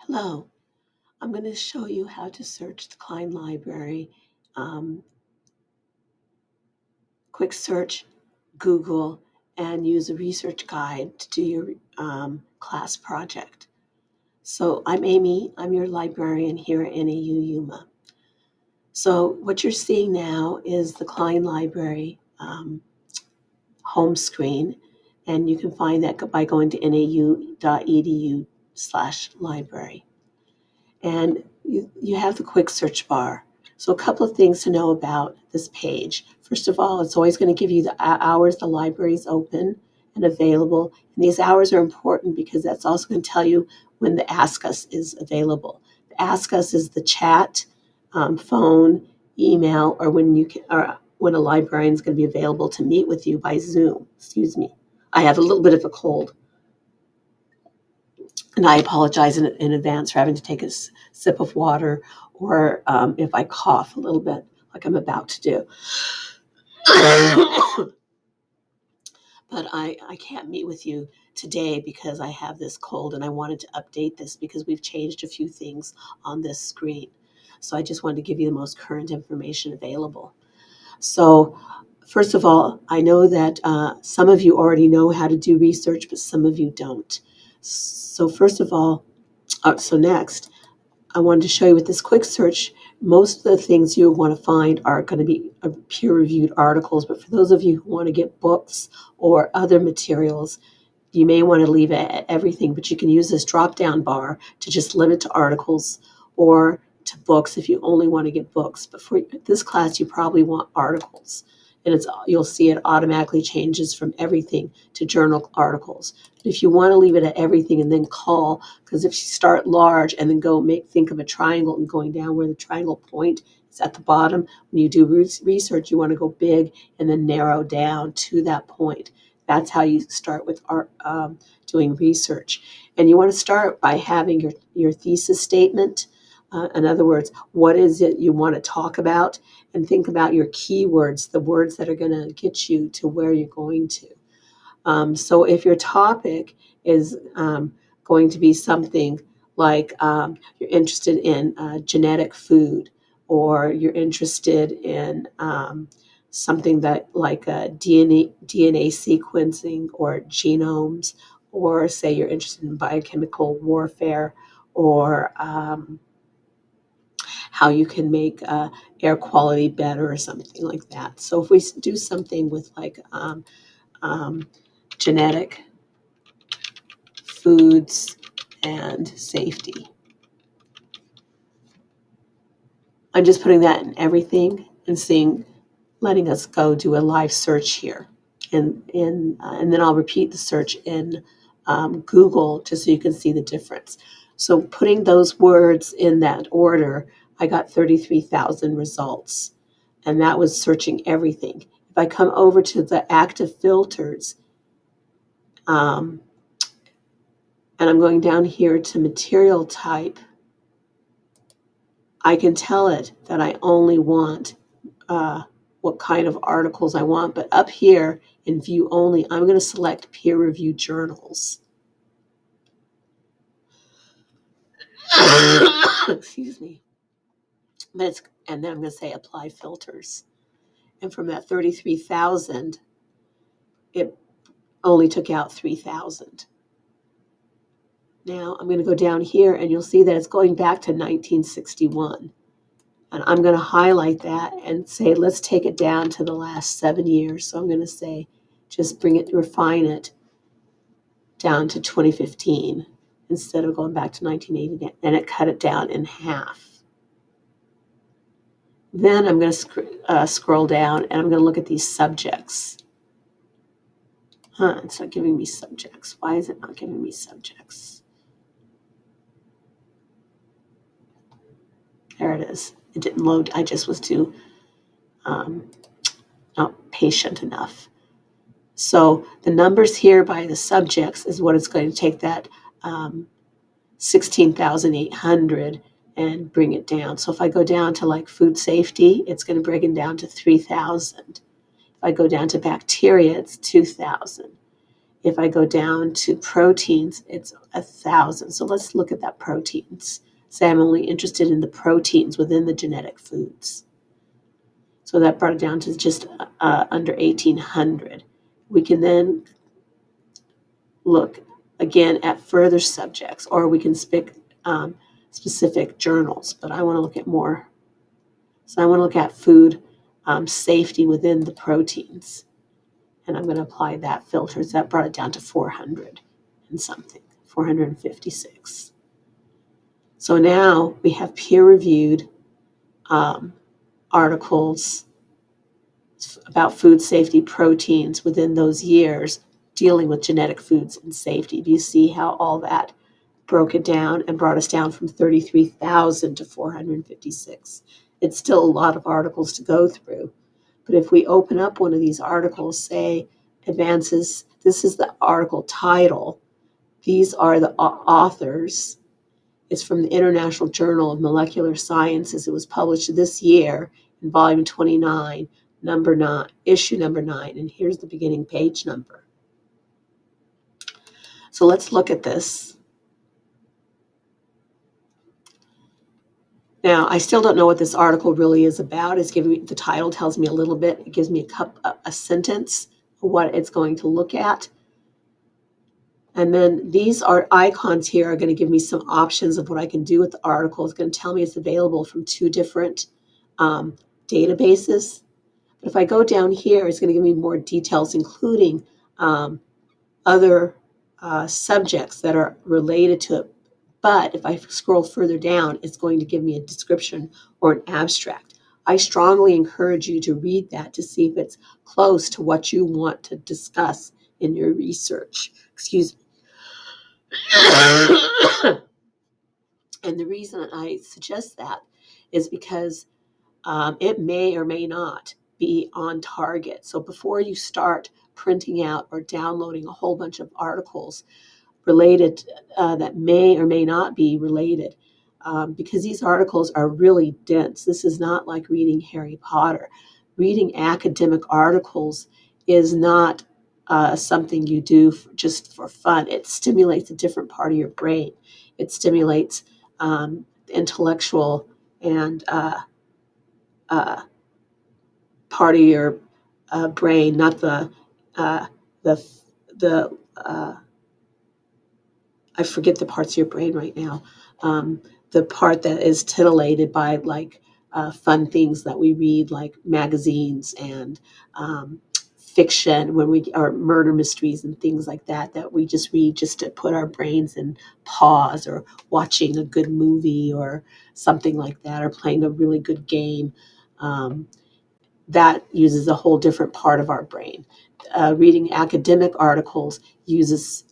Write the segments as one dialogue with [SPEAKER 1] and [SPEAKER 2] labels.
[SPEAKER 1] Hello, I'm going to show you how to search the Cline Library. Um, quick search, Google, and use a research guide to do your class project. So I'm Amy, I'm your librarian here at NAU Yuma. So what you're seeing now is the Cline Library home screen, and you can find that by going to nau.edu/library. And you have the quick search bar. So a couple of things to know about this page. First of all, it's always going to give you the hours the library is open and available. And these hours are important because that's also going to tell you when the Ask Us is available. The Ask Us is the chat, phone, email, or when a librarian is going to be available to meet with you by Zoom. Excuse me. I have a little bit of a cold. And I apologize in advance for having to take a sip of water or if I cough a little bit like I'm about to do. But I can't meet with you today because I have this cold and I wanted to update this because we've changed a few things on this screen. So I just wanted to give you the most current information available. So first of all, I know that some of you already know how to do research, but some of you don't. So first of all, next, I wanted to show you with this quick search, most of the things you want to find are going to be peer-reviewed articles, but for those of you who want to get books or other materials, you may want to leave it at everything, but you can use this drop-down bar to just limit to articles or to books if you only want to get books. But for this class, you probably want articles. And you'll see it automatically changes from everything to journal articles. But if you want to leave it at everything and then call, because if you start large and then think of a triangle and going down where the triangle point is at the bottom, when you do research, you want to go big and then narrow down to that point. That's how you start with doing research. And you want to start by having your thesis statement. In other words, what is it you want to talk about? And think about your keywords, the words that are going to get you to where you're going to. So if your topic is going to be something like you're interested in genetic food, or you're interested in something that like DNA sequencing or genomes, or say you're interested in biochemical warfare, or how you can make air quality better or something like that. So if we do something with like genetic foods and safety, I'm just putting that in everything and letting us go do a live search here. And then I'll repeat the search in Google just so you can see the difference. So putting those words in that order, I got 33,000 results. And that was searching everything. If I come over to the active filters, and I'm going down here to material type, I can tell it that I only want what kind of articles I want. But up here in view only, I'm going to select peer-reviewed journals. Excuse me. And then I'm going to say apply filters. And from that 33,000, it only took out 3,000. Now I'm going to go down here and you'll see that it's going back to 1961. And I'm going to highlight that and say, let's take it down to the last 7 years. So I'm going to say, just refine it down to 2015 instead of going back to 1980. And it cut it down in half. Then I'm going to scroll down and I'm going to look at these subjects. It's not giving me subjects. Why is it not giving me subjects? There it is. It didn't load. I just was too not patient enough. So the numbers here by the subjects is what it's going to take that 16,800 and bring it down. So if I go down to like food safety, it's going to bring it down to 3,000. If I go down to bacteria, it's 2,000. If I go down to proteins, it's 1,000. So let's look at that proteins. Say I'm only interested in the proteins within the genetic foods. So that brought it down to just under 1,800. We can then look again at further subjects, or we can pick specific journals, but I want to look at more. So I want to look at food safety within the proteins, and I'm going to apply that filter. So that brought it down to 400 and something, 456. So now we have peer-reviewed articles about food safety proteins within those years dealing with genetic foods and safety. Do you see how all that broke it down and brought us down from 33,000 to 456? It's still a lot of articles to go through. But if we open up one of these articles, say advances, this is the article title, these are the authors. It's from the International Journal of Molecular Sciences. It was published this year in volume 29, number 9, issue number 9, and here's the beginning page number. So let's look at this. Now, I still don't know what this article really is about. It's giving me, the title tells me a little bit. It gives me a sentence of what it's going to look at. And then these are icons here are going to give me some options of what I can do with the article. It's going to tell me it's available from 2 different databases. But if I go down here, it's going to give me more details, including other subjects that are related to it. But if I scroll further down, it's going to give me a description or an abstract. I strongly encourage you to read that to see if it's close to what you want to discuss in your research. Excuse me. And the reason I suggest that is because it may or may not be on target. So before you start printing out or downloading a whole bunch of articles related that may or may not be related, because these articles are really dense. This is not like reading Harry Potter. Reading academic articles is not something you do just for fun. It stimulates a different part of your brain. It stimulates intellectual and part of your brain, not the uh, the the I forget the parts of your brain right now. The part that is titillated by like fun things that we read, like magazines and fiction, when we or murder mysteries and things like that, that we just read just to put our brains in pause, or watching a good movie or something like that, or playing a really good game. Um, that uses a whole different part of our brain. Reading academic articles uses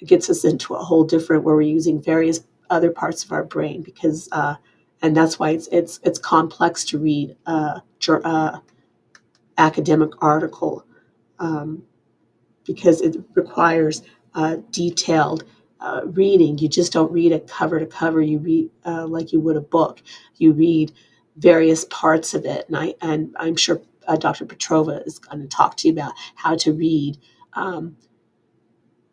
[SPEAKER 1] gets us into a whole different, where we're using various other parts of our brain, because and that's why it's complex to read academic article, um, because it requires detailed reading. You just don't read it cover to cover. You read like you would a book. You read various parts of it, and I'm sure Dr. Petrova is going to talk to you about how to read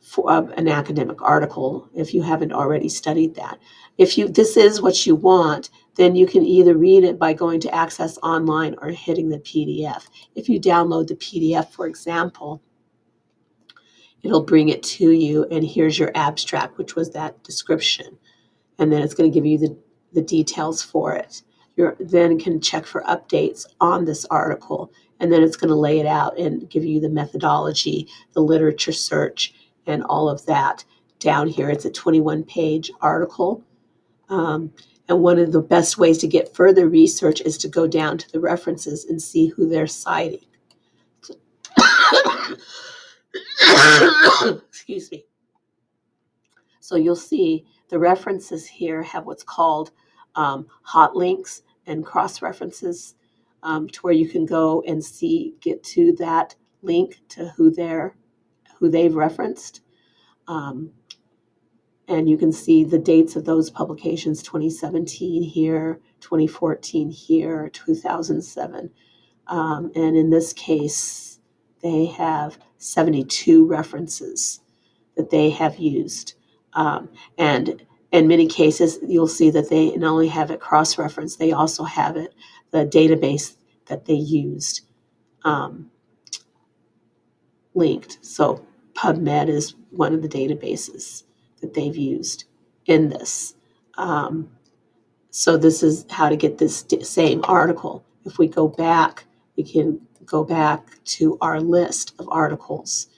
[SPEAKER 1] for an academic article if you haven't already studied that. If this is what you want, then you can either read it by going to Access Online or hitting the PDF. If you download the PDF, for example, it'll bring it to you, and here's your abstract, which was that description, and then it's going to give you the details for it. You then can check for updates on this article, and then it's going to lay it out and give you the methodology, the literature search, and all of that down here. It's a 21-page article. And one of the best ways to get further research is to go down to the references and see who they're citing. Excuse me. So you'll see the references here have what's called hot links and cross references, to where you can go and get to that link to who they've referenced. Um, and you can see the dates of those publications: 2017 here, 2014 here, 2007. And in this case, they have 72 references that they have used. And in many cases, you'll see that they not only have it cross-referenced, they also have it, the database that they used, linked. So PubMed is one of the databases that they've used in this. So this is how to get this same article. If we go back, we can go back to our list of articles.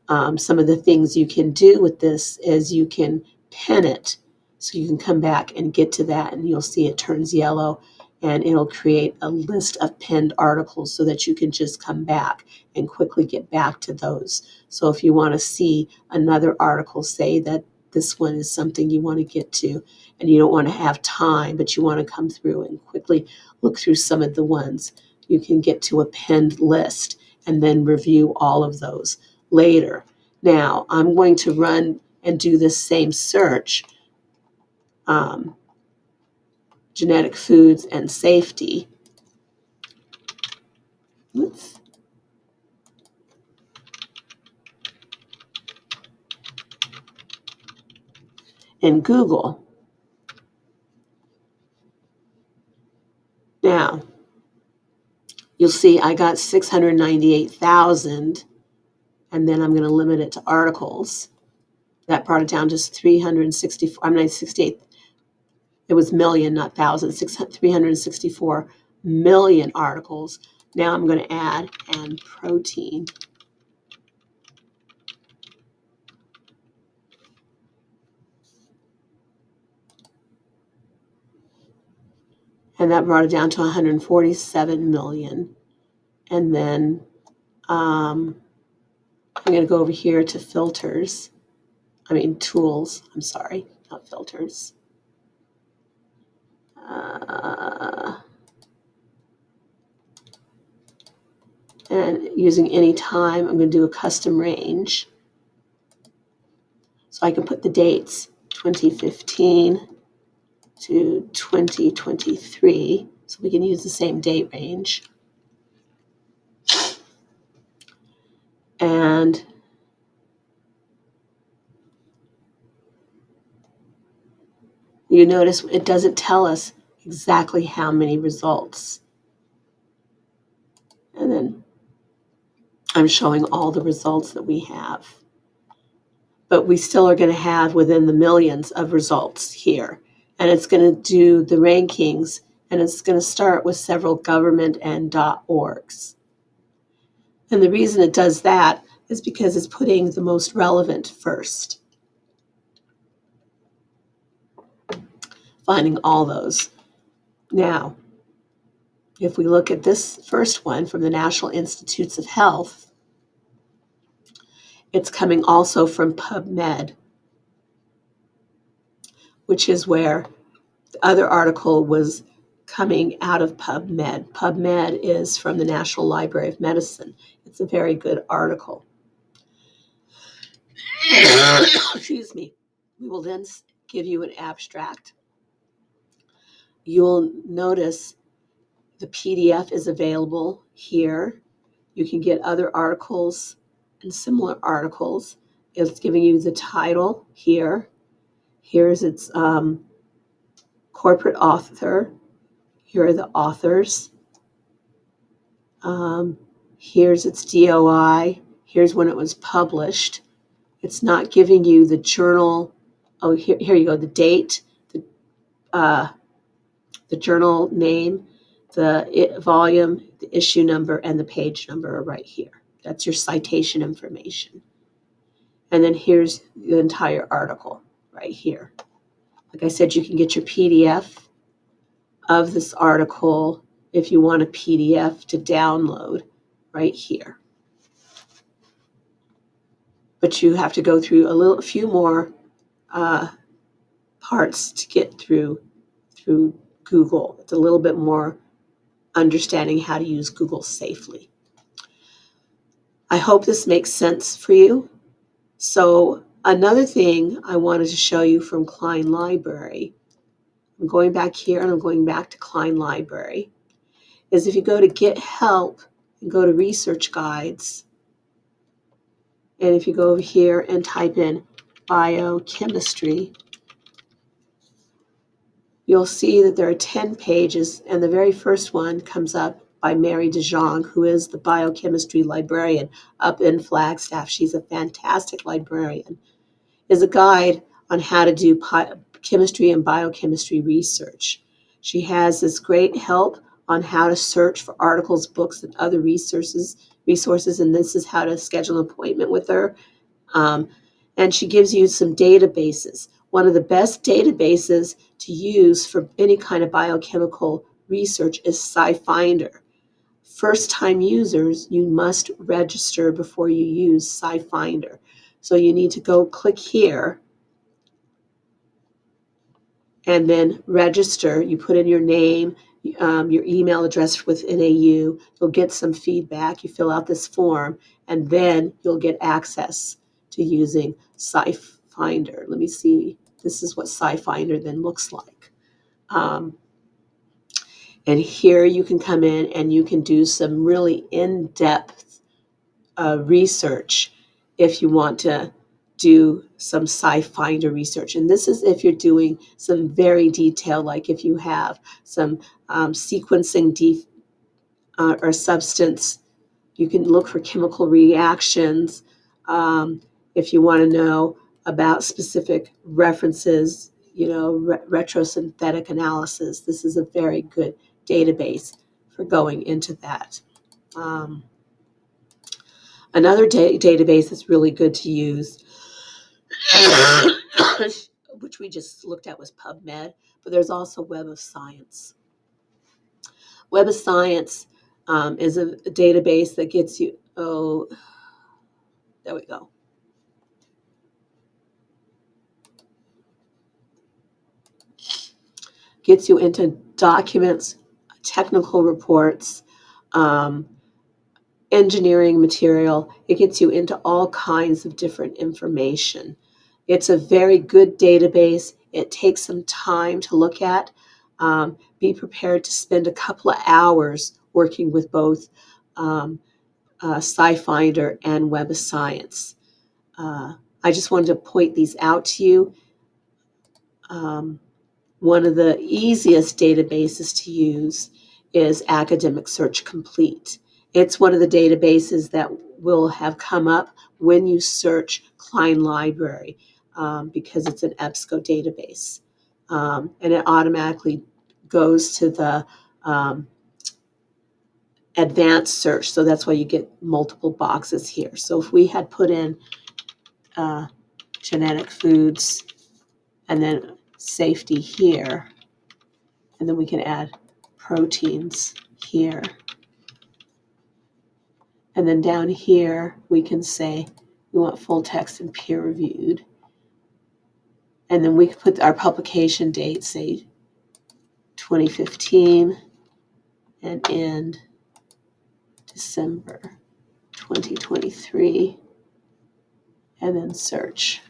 [SPEAKER 1] Some of the things you can do with this is you can pin it. So you can come back and get to that, and you'll see it turns yellow, and it'll create a list of pinned articles so that you can just come back and quickly get back to those. So if you want to see another article, say that this one is something you want to get to, and you don't want to have time, but you want to come through and quickly look through some of the ones, you can get to a pinned list and then review all of those later. Now, I'm going to run and do this same search, genetic foods and safety. Oops. In Google. Now, you'll see I got 698,000, and then I'm going to limit it to articles. That brought it down to 364. I'm 968. It was million, not thousand. 364 million articles. Now I'm going to add and protein. And that brought it down to 147 million. And then I'm going to go over here to filters. Tools. I'm sorry, not filters. And using any time, I'm going to do a custom range. So I can put the dates 2015 to 2023. So we can use the same date range. And you notice it doesn't tell us exactly how many results. And then I'm showing all the results that we have. But we still are going to have within the millions of results here. And it's going to do the rankings, and it's going to start with several government and .orgs. And the reason it does that is because it's putting the most relevant first. Finding all those. Now, if we look at this first one from the National Institutes of Health, it's coming also from PubMed, which is where the other article was coming out of PubMed. PubMed is from the National Library of Medicine. It's a very good article. Excuse me. We will then give you an abstract. You'll notice the PDF is available here. You can get other articles and similar articles. It's giving you the title here. Here's its corporate author. Here are the authors. Here's its DOI. Here's when it was published. It's not giving you the journal. Oh, here you go. The date, the journal name, the volume, the issue number, and the page number are right here. That's your citation information. And then here's the entire article right here. Like I said, you can get your PDF of this article if you want a PDF to download right here. But you have to go through a few more parts to get through Google. It's a little bit more understanding how to use Google safely. I hope this makes sense for you. So another thing I wanted to show you from Cline Library, I'm going back here and I'm going back to Cline Library, is if you go to Get Help and go to Research Guides, And if you go over here and type in biochemistry, you'll see that there are 10 pages, and the very first one comes up by Mary DeJong, who is the biochemistry librarian up in Flagstaff. She's a fantastic librarian. Is a guide on how to do chemistry and biochemistry research. She has this great help on how to search for articles, books, and other resources, and this is how to schedule an appointment with her. And she gives you some databases. One of the best databases to use for any kind of biochemical research is SciFinder. First-time users, you must register before you use SciFinder. So you need to go click here and then register. You put in your name, your email address with NAU. You'll get some feedback. You fill out this form, and then you'll get access to using SciFinder. Let me see. This is what SciFinder then looks like. And here you can come in and you can do some really in-depth research if you want to do some SciFinder research. And this is if you're doing some very detailed, like if you have some sequencing or substance, you can look for chemical reactions. If you want to know about specific references, retrosynthetic analysis, this is a very good database for going into that. Another database that's really good to use, which we just looked at, was PubMed, but there's also Web of Science. Web of Science is a database that gets you, there we go. Gets you into documents, technical reports, engineering material. It gets you into all kinds of different information. It's a very good database. It takes some time to look at. Be prepared to spend a couple of hours working with both SciFinder and Web of Science. I just wanted to point these out to you. One of the easiest databases to use is Academic Search Complete. It's one of the databases that will have come up when you search Cline Library because it's an EBSCO database. And it automatically goes to the advanced search. So that's why you get multiple boxes here. So if we had put in genetic foods and then safety here, and then we can add proteins here. And then down here, we can say we want full text and peer reviewed. And then we can put our publication date, say 2015, and end December 2023, and then search.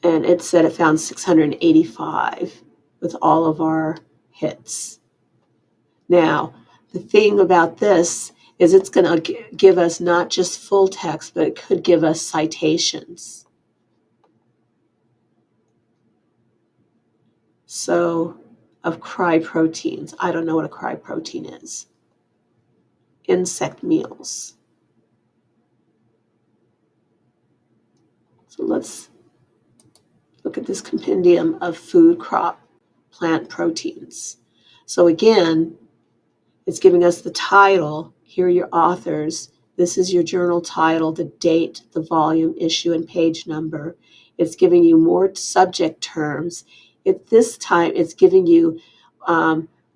[SPEAKER 1] And it said it found 685 with all of our hits. Now, the thing about this is it's going to give us not just full text, but it could give us citations. So, of cryproteins. I don't know what a cryprotein is. Insect meals. So let's look at this compendium of food, crop, plant proteins. So again, it's giving us the title. Here are your authors. This is your journal title, the date, the volume, issue, and page number. It's giving you more subject terms. This time, it's giving you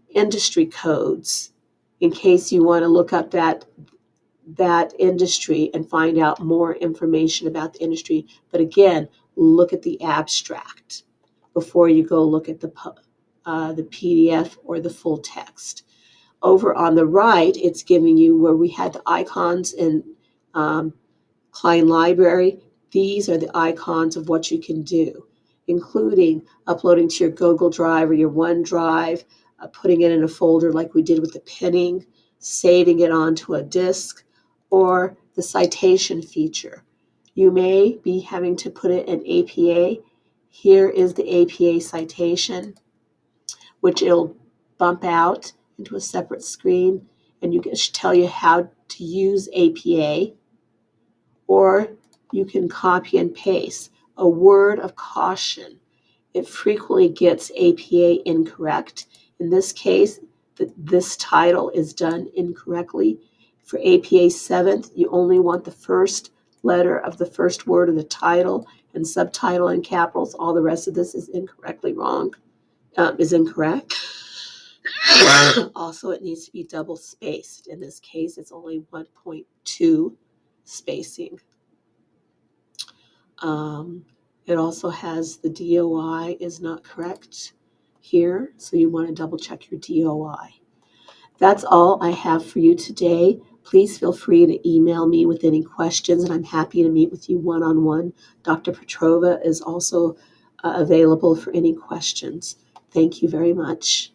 [SPEAKER 1] industry codes in case you want to look up that industry and find out more information about the industry. But again, look at the abstract before you go look at the PDF or the full text. Over on the right, it's giving you where we had the icons in Cline Library. These are the icons of what you can do, including uploading to your Google Drive or your OneDrive, putting it in a folder like we did with the pinning, saving it onto a disk, or the citation feature. You may be having to put it in APA. Here is the APA citation, which it'll bump out into a separate screen, and you can tell you how to use APA, or you can copy and paste. A word of caution: it frequently gets APA incorrect. In this case, this title is done incorrectly. For APA 7th, you only want the first letter of the first word of the title and subtitle in capitals. All the rest of this is incorrect. Also, it needs to be double spaced. In this case, it's only 1.2 spacing. It also has the DOI is not correct here, so you want to double check your DOI. That's all I have for you today. Please feel free to email me with any questions, and I'm happy to meet with you one-on-one. Dr. Petrova is also available for any questions. Thank you very much.